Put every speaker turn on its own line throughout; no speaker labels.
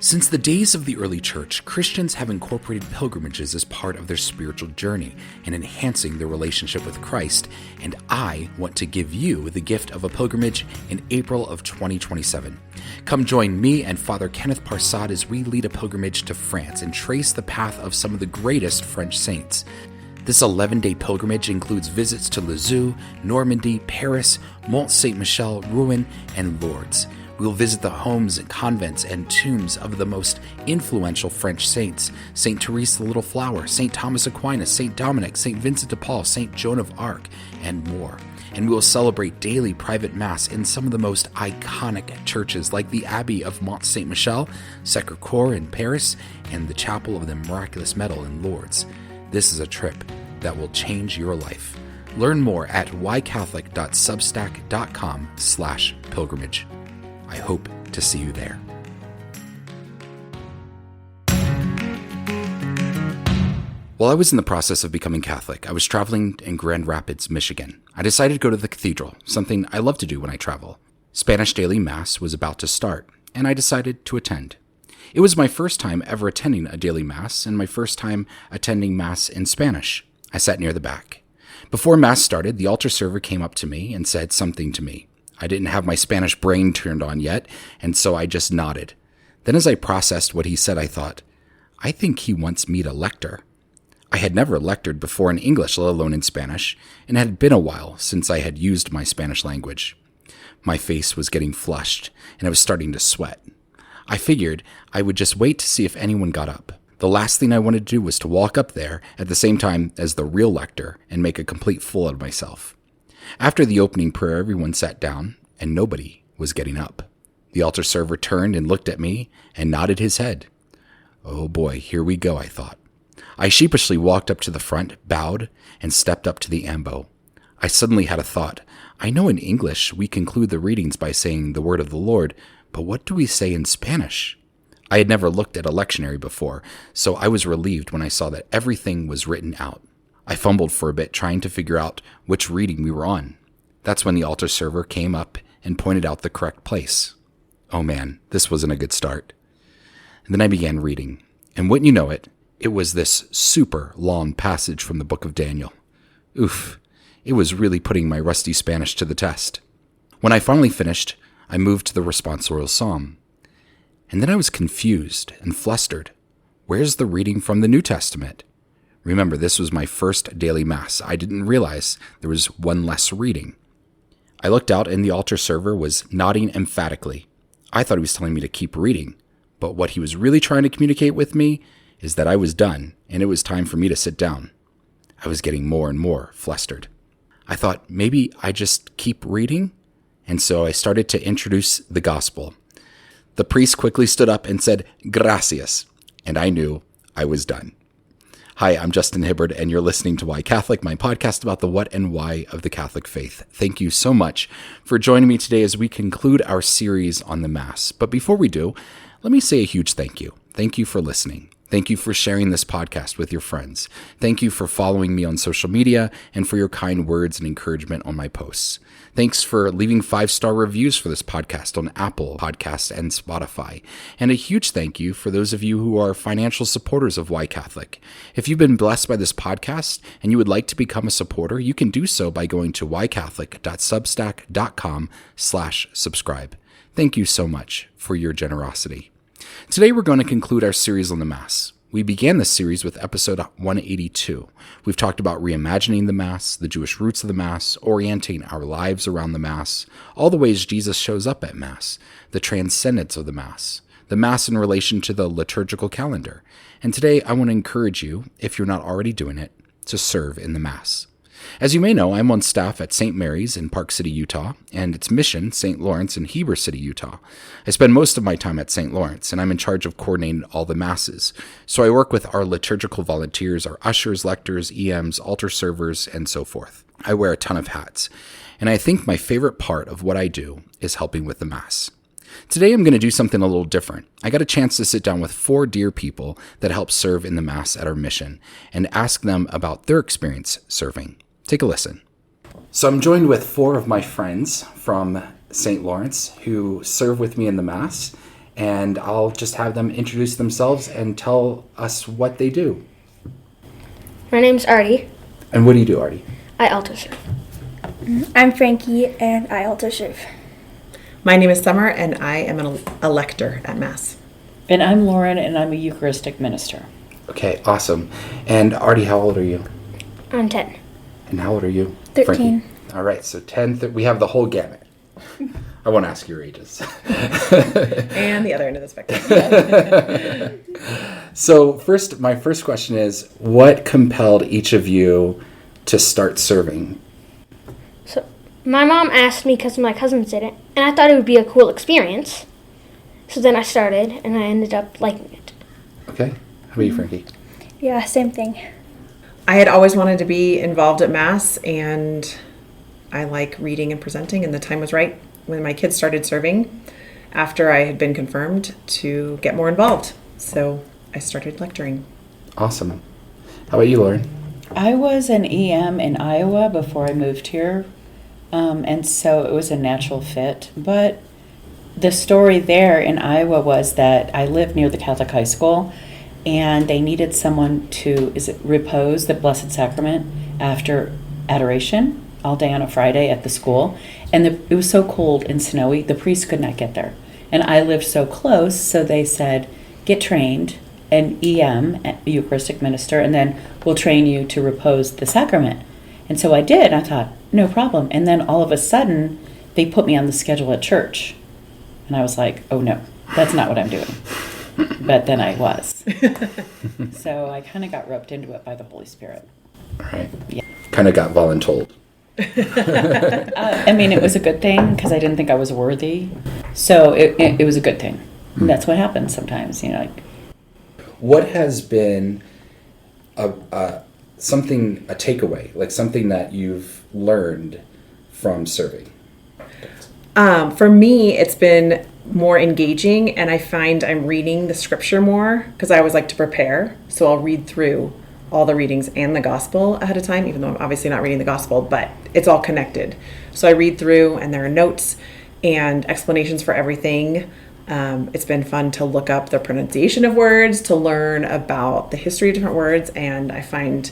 Since the days of the early church, Christians have incorporated pilgrimages as part of their spiritual journey and enhancing their relationship with Christ, and I want to give you the gift of a pilgrimage in April of 2027. Come join me and Father Kenneth Parsad as we lead a pilgrimage to France and trace the path of some of the greatest French saints. This 11-day pilgrimage includes visits to Lisieux, Normandy, Paris, Mont Saint-Michel, Rouen, and Lourdes. We will visit the homes, convents, and tombs of the most influential French saints: St. Therese the Little Flower, St. Thomas Aquinas, St. Dominic, St. Vincent de Paul, St. Joan of Arc, and more. And we will celebrate daily private Mass in some of the most iconic churches like the Abbey of Mont Saint-Michel, Sacré-Cœur in Paris, and the Chapel of the Miraculous Medal in Lourdes. This is a trip that will change your life. Learn more at ycatholic.substack.com/pilgrimage. I hope to see you there. While I was in the process of becoming Catholic, I was traveling in Grand Rapids, Michigan. I decided to go to the cathedral, something I love to do when I travel. Spanish daily Mass was about to start, and I decided to attend. It was my first time ever attending a daily Mass, and my first time attending Mass in Spanish. I sat near the back. Before Mass started, the altar server came up to me and said something to me. I didn't have my Spanish brain turned on yet, and so I just nodded. Then as I processed what he said, I thought, I think he wants me to lecture. I had never lectured before in English, let alone in Spanish, and it had been a while since I had used my Spanish language. My face was getting flushed, and I was starting to sweat. I figured I would just wait to see if anyone got up. The last thing I wanted to do was to walk up there at the same time as the real lector and make a complete fool of myself. After the opening prayer, everyone sat down, and nobody was getting up. The altar server turned and looked at me and nodded his head. Oh boy, here we go, I thought. I sheepishly walked up to the front, bowed, and stepped up to the ambo. I suddenly had a thought. I know in English we conclude the readings by saying the word of the Lord, but what do we say in Spanish? I had never looked at a lectionary before, so I was relieved when I saw that everything was written out. I fumbled for a bit trying to figure out which reading we were on. That's when the altar server came up and pointed out the correct place. Oh man, this wasn't a good start. And then I began reading, and wouldn't you know it, it was this super long passage from the book of Daniel. Oof, it was really putting my rusty Spanish to the test. When I finally finished, I moved to the responsorial psalm. And then I was confused and flustered. Where's the reading from the New Testament? Remember, this was my first daily Mass. I didn't realize there was one less reading. I looked out and the altar server was nodding emphatically. I thought he was telling me to keep reading, but what he was really trying to communicate with me is that I was done and it was time for me to sit down. I was getting more and more flustered. I thought maybe I just keep reading, and so I started to introduce the gospel. The priest quickly stood up and said, "Gracias," and I knew I was done. Hi, I'm Justin Hibbard, and you're listening to Why Catholic, my podcast about the what and why of the Catholic faith. Thank you so much for joining me today as we conclude our series on the Mass. But before we do, let me say a huge thank you. Thank you for listening. Thank you for sharing this podcast with your friends. Thank you for following me on social media and for your kind words and encouragement on my posts. Thanks for leaving 5-star reviews for this podcast on Apple Podcasts and Spotify. And a huge thank you for those of you who are financial supporters of Why Catholic. If you've been blessed by this podcast and you would like to become a supporter, you can do so by going to ycatholic.substack.com/subscribe. Thank you so much for your generosity. Today we're going to conclude our series on the Mass. We began this series with episode 182. We've talked about reimagining the Mass, the Jewish roots of the Mass, orienting our lives around the Mass, all the ways Jesus shows up at Mass, the transcendence of the Mass in relation to the liturgical calendar. And today I want to encourage you, if you're not already doing it, to serve in the Mass. As you may know, I'm on staff at St. Mary's in Park City, Utah, and its mission, St. Lawrence in Heber City, Utah. I spend most of my time at St. Lawrence, and I'm in charge of coordinating all the Masses. So I work with our liturgical volunteers, our ushers, lectors, EMs, altar servers, and so forth. I wear a ton of hats, and I think my favorite part of what I do is helping with the Mass. Today I'm going to do something a little different. I got a chance to sit down with 4 dear people that help serve in the Mass at our mission and ask them about their experience serving. Take a listen. So I'm joined with 4 of my friends from St. Lawrence who serve with me in the Mass, and I'll just have them introduce themselves and tell us what they do.
My name's Artie.
And what do you do, Artie?
I alto serve.
I'm Frankie, and I alto serve.
My name is Sommer, and I am a lector at Mass.
And I'm Lauren, and I'm a Eucharistic minister.
Okay, awesome. And Artie, how old are you?
I'm 10.
And how old are you?
13.
Frankie? All right, so 10, we have the whole gamut. I won't ask your ages.
And the other end of the spectrum.
So my first question is, what compelled each of you to start serving?
So my mom asked me because my cousins did it, and I thought it would be a cool experience. So then I started, and I ended up liking it.
Okay, how about you, Frankie?
Yeah, same thing.
I had always wanted to be involved at Mass, and I like reading and presenting, and the time was right when my kids started serving after I had been confirmed to get more involved. So I started lecturing.
Awesome. How about you, Lauren?
I was an EM in Iowa before I moved here, and so it was a natural fit. But the story there in Iowa was that I lived near the Catholic high school, and they needed someone to repose the Blessed Sacrament after adoration all day on a Friday at the school. And it was so cold and snowy, the priest could not get there. And I lived so close, so they said, get trained, an EM, Eucharistic minister, and then we'll train you to repose the sacrament. And so I did. I thought, no problem. And then all of a sudden, they put me on the schedule at church. And I was like, oh no, that's not what I'm doing. But then I was. So I kind of got roped into it by the Holy Spirit.
All right.
Yeah.
Kind of got voluntold.
I mean, it was a good thing because I didn't think I was worthy. So it was a good thing. And that's what happens sometimes, like.
What has been a takeaway, like something that you've learned from serving?
For me, it's been more engaging, and I find I'm reading the scripture more because I always like to prepare. So I'll read through all the readings and the gospel ahead of time, even though I'm obviously not reading the gospel, but it's all connected. So I read through, and there are notes and explanations for everything. It's been fun to look up the pronunciation of words, to learn about the history of different words, and I find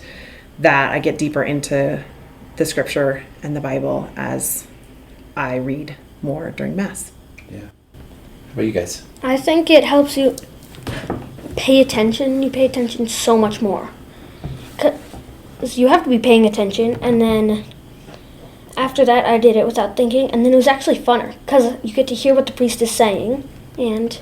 that I get deeper into the scripture and the Bible as I read more during Mass.
Yeah. How about you guys?
I think it helps you pay attention. You pay attention so much more. 'Cause you have to be paying attention, and then after that I did it without thinking, and then it was actually funner because you get to hear what the priest is saying, and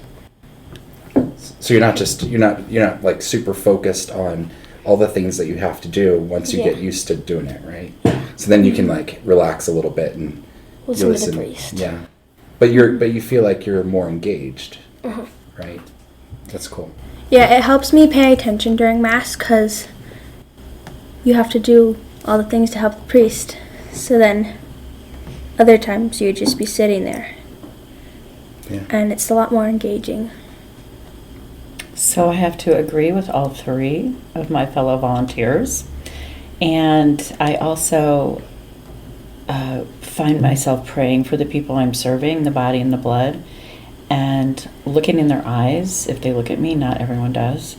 So you're not like super focused on all the things that you have to do once you get used to doing it, right? So then you can like relax a little bit and
listen to the priest.
Yeah. But you feel like you're more engaged, right? That's cool.
Yeah, it helps me pay attention during Mass because you have to do all the things to help the priest. So then other times you would just be sitting there.
Yeah.
And it's a lot more engaging.
So I have to agree with all three of my fellow volunteers. And I also find myself praying for the people I'm serving, the body and the blood, and looking in their eyes. If they look at me, not everyone does.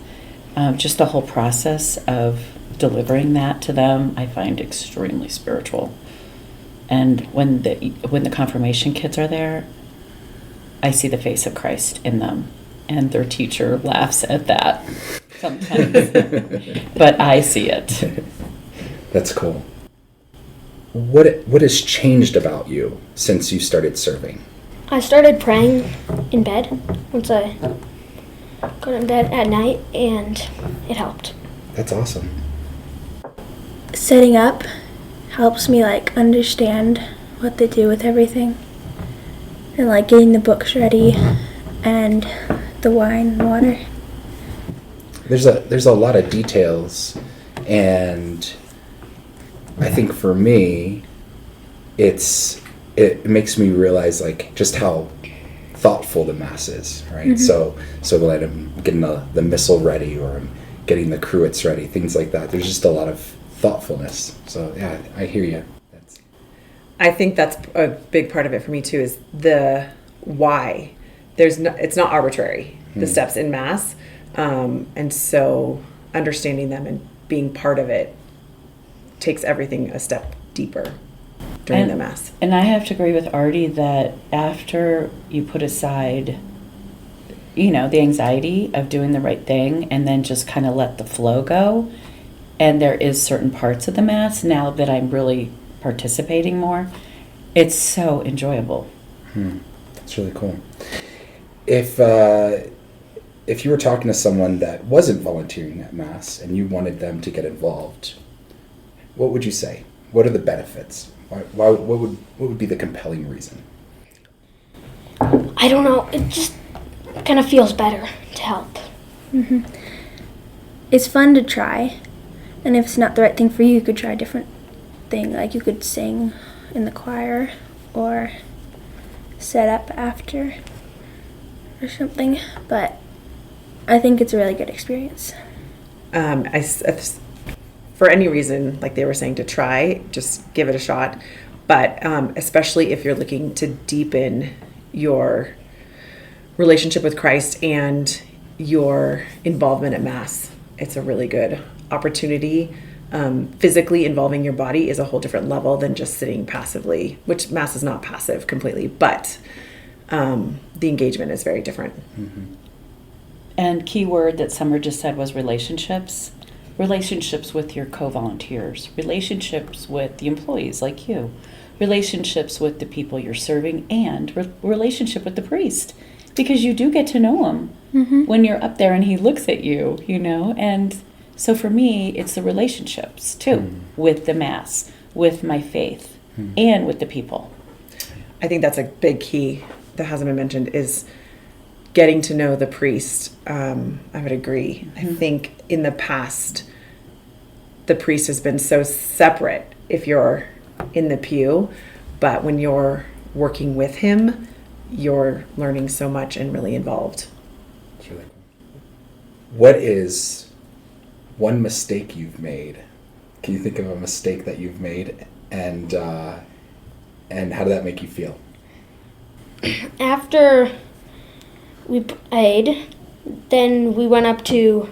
Just the whole process of delivering that to them, I find extremely spiritual. And when the confirmation kids are there, I see the face of Christ in them, and their teacher laughs at that sometimes, but I see it.
That's cool. What has changed about you since you started serving?
I started praying in bed once I got in bed at night, and it helped.
That's awesome.
Setting up helps me understand what they do with everything, and getting the books ready and the wine and water.
There's a lot of details, and I think for me, it makes me realize just how thoughtful the Mass is, right? Mm-hmm. So when I'm getting the missal ready, or I'm getting the cruets ready, things like that. There's just a lot of thoughtfulness. So yeah, I hear you.
I think that's a big part of it for me too, is the why it's not arbitrary, the steps in Mass. And so understanding them and being part of it takes everything a step deeper during the Mass.
And I have to agree with Artie that after you put aside, the anxiety of doing the right thing and then just kind of let the flow go, and there is certain parts of the Mass now that I'm really participating more, it's so enjoyable.
That's really cool. If you were talking to someone that wasn't volunteering at Mass and you wanted them to get involved, what would you say? What are the benefits? What would be the compelling reason?
I don't know. It just kind of feels better to help.
It's fun to try, and if it's not the right thing for you, you could try a different thing. Like you could sing in the choir or set up after or something. But I think it's a really good experience.
For any reason, like they were saying, to try, just give it a shot. But especially if you're looking to deepen your relationship with Christ and your involvement at Mass, it's a really good opportunity. Physically involving your body is a whole different level than just sitting passively, which Mass is not passive completely, but the engagement is very different.
And key word that Summer just said was relationships. Relationships with your co-volunteers, relationships with the employees like you, relationships with the people you're serving, and relationship with the priest, because you do get to know him when you're up there and he looks at you, and so for me, it's the relationships too, with the Mass, with my faith, and with the people.
I think that's a big key that hasn't been mentioned, is getting to know the priest. I would agree. I think in the past, the priest has been so separate if you're in the pew, but when you're working with him, you're learning so much and really involved.
That's really cool. What is one mistake you've made? Can you think of a mistake that you've made, and how did that make you feel?
After we prayed, then we went up to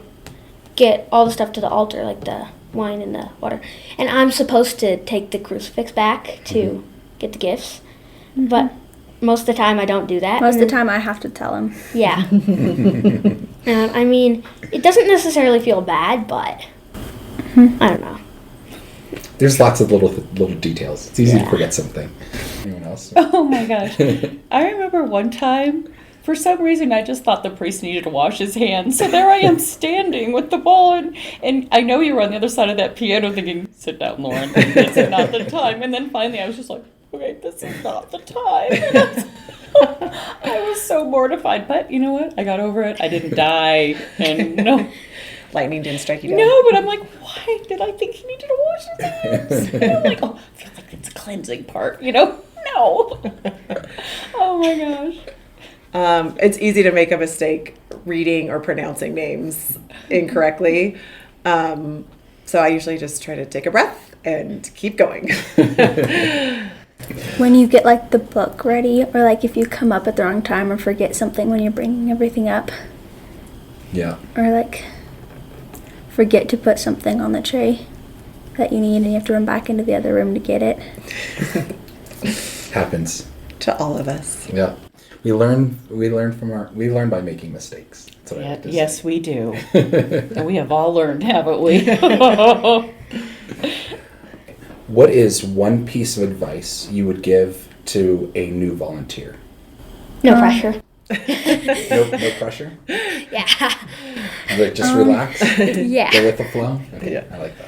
get all the stuff to the altar, like the wine and the water. And I'm supposed to take the crucifix back to get the gifts. But most of the time I don't do that.
Most of the time I have to tell him.
Yeah. I mean, it doesn't necessarily feel bad, but I don't know.
There's lots of little details. It's easy to forget something. Anyone else?
Oh my gosh. I remember one time, for some reason, I just thought the priest needed to wash his hands. So there I am standing with the bowl, and I know you were on the other side of that piano thinking, sit down, Lauren, this is not the time. And then finally I was just like, okay, this is not the time. I was so mortified, but you know what? I got over it. I didn't die, and
Lightning didn't strike you down.
No, but I'm like, why did I think he needed to wash his hands? And I'm like, I feel like it's a cleansing part, No. Oh my gosh.
It's easy to make a mistake reading or pronouncing names incorrectly. So I usually just try to take a breath and keep going.
When you get like the book ready, or like if you come up at the wrong time or forget something when you're bringing everything up.
Yeah.
Or like forget to put something on the tray that you need and you have to run back into the other room to get it.
Happens
To all of us.
Yeah. We learn by making mistakes. That's what I like to
Yes,
say.
we do. And we have all learned, haven't we?
What is one piece of advice you would give to a new volunteer?
No pressure.
No pressure?
Yeah.
Like just relax?
Yeah.
Go with the flow? Okay,
Yeah.
I like that.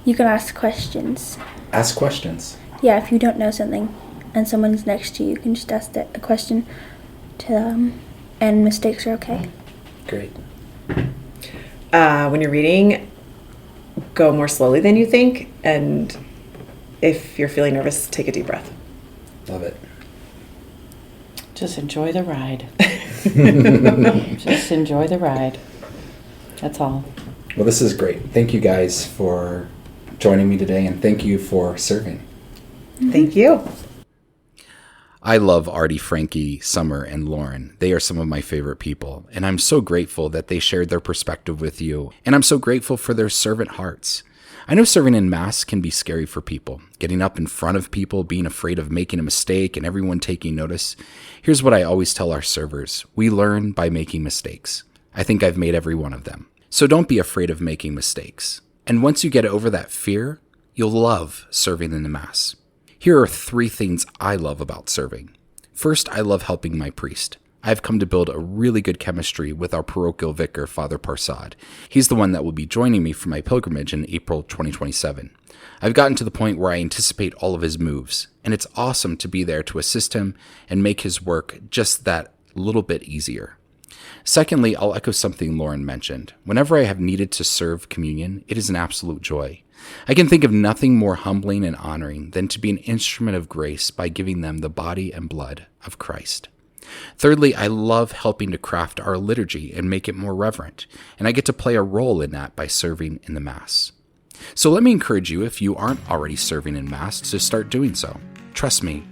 You can ask questions.
Ask questions.
Yeah, if you don't know something and someone's next to you, you can just ask a question to them, and mistakes are okay.
Great.
When you're reading, go more slowly than you think, and if you're feeling nervous, take a deep breath.
Love it.
Just enjoy the ride. Just enjoy the ride. That's all.
Well, this is great. Thank you guys for joining me today, and thank you for serving.
Thank you.
I love Artie, Frankie, Sommer, and Lauren. They are some of my favorite people, and I'm so grateful that they shared their perspective with you, and I'm so grateful for their servant hearts. I know serving in Mass can be scary for people, getting up in front of people, being afraid of making a mistake, and everyone taking notice. Here's what I always tell our servers. We learn by making mistakes. I think I've made every one of them. So don't be afraid of making mistakes. And once you get over that fear, you'll love serving in the Mass. Here are 3 things I love about serving. First, I love helping my priest. I've come to build a really good chemistry with our parochial vicar, Father Parsad. He's the one that will be joining me for my pilgrimage in April 2027. I've gotten to the point where I anticipate all of his moves, and it's awesome to be there to assist him and make his work just that little bit easier. Secondly, I'll echo something Lauren mentioned. Whenever I have needed to serve communion, it is an absolute joy. I can think of nothing more humbling and honoring than to be an instrument of grace by giving them the body and blood of Christ. Thirdly, I love helping to craft our liturgy and make it more reverent, and I get to play a role in that by serving in the Mass. So let me encourage you, if you aren't already serving in Mass, to start doing so. Trust me,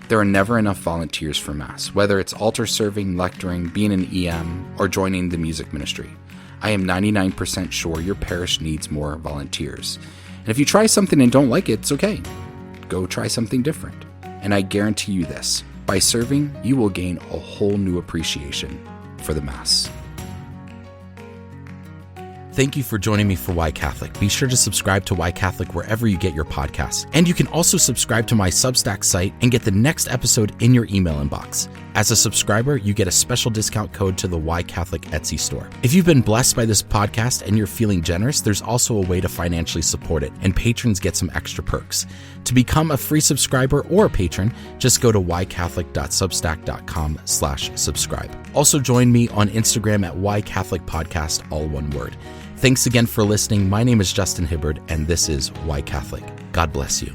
there are never enough volunteers for Mass, whether it's altar serving, lecturing, being an EM, or joining the music ministry. I am 99% sure your parish needs more volunteers. And if you try something and don't like it, it's okay. Go try something different. And I guarantee you this, by serving, you will gain a whole new appreciation for the Mass. Thank you for joining me for Why Catholic. Be sure to subscribe to Why Catholic wherever you get your podcasts. And you can also subscribe to my Substack site and get the next episode in your email inbox. As a subscriber, you get a special discount code to the Why Catholic Etsy store. If you've been blessed by this podcast and you're feeling generous, there's also a way to financially support it, and patrons get some extra perks. To become a free subscriber or a patron, just go to whycatholic.substack.com/subscribe. Also join me on Instagram at Why Catholic Podcast, all one word. Thanks again for listening. My name is Justin Hibbard, and this is Why Catholic. God bless you.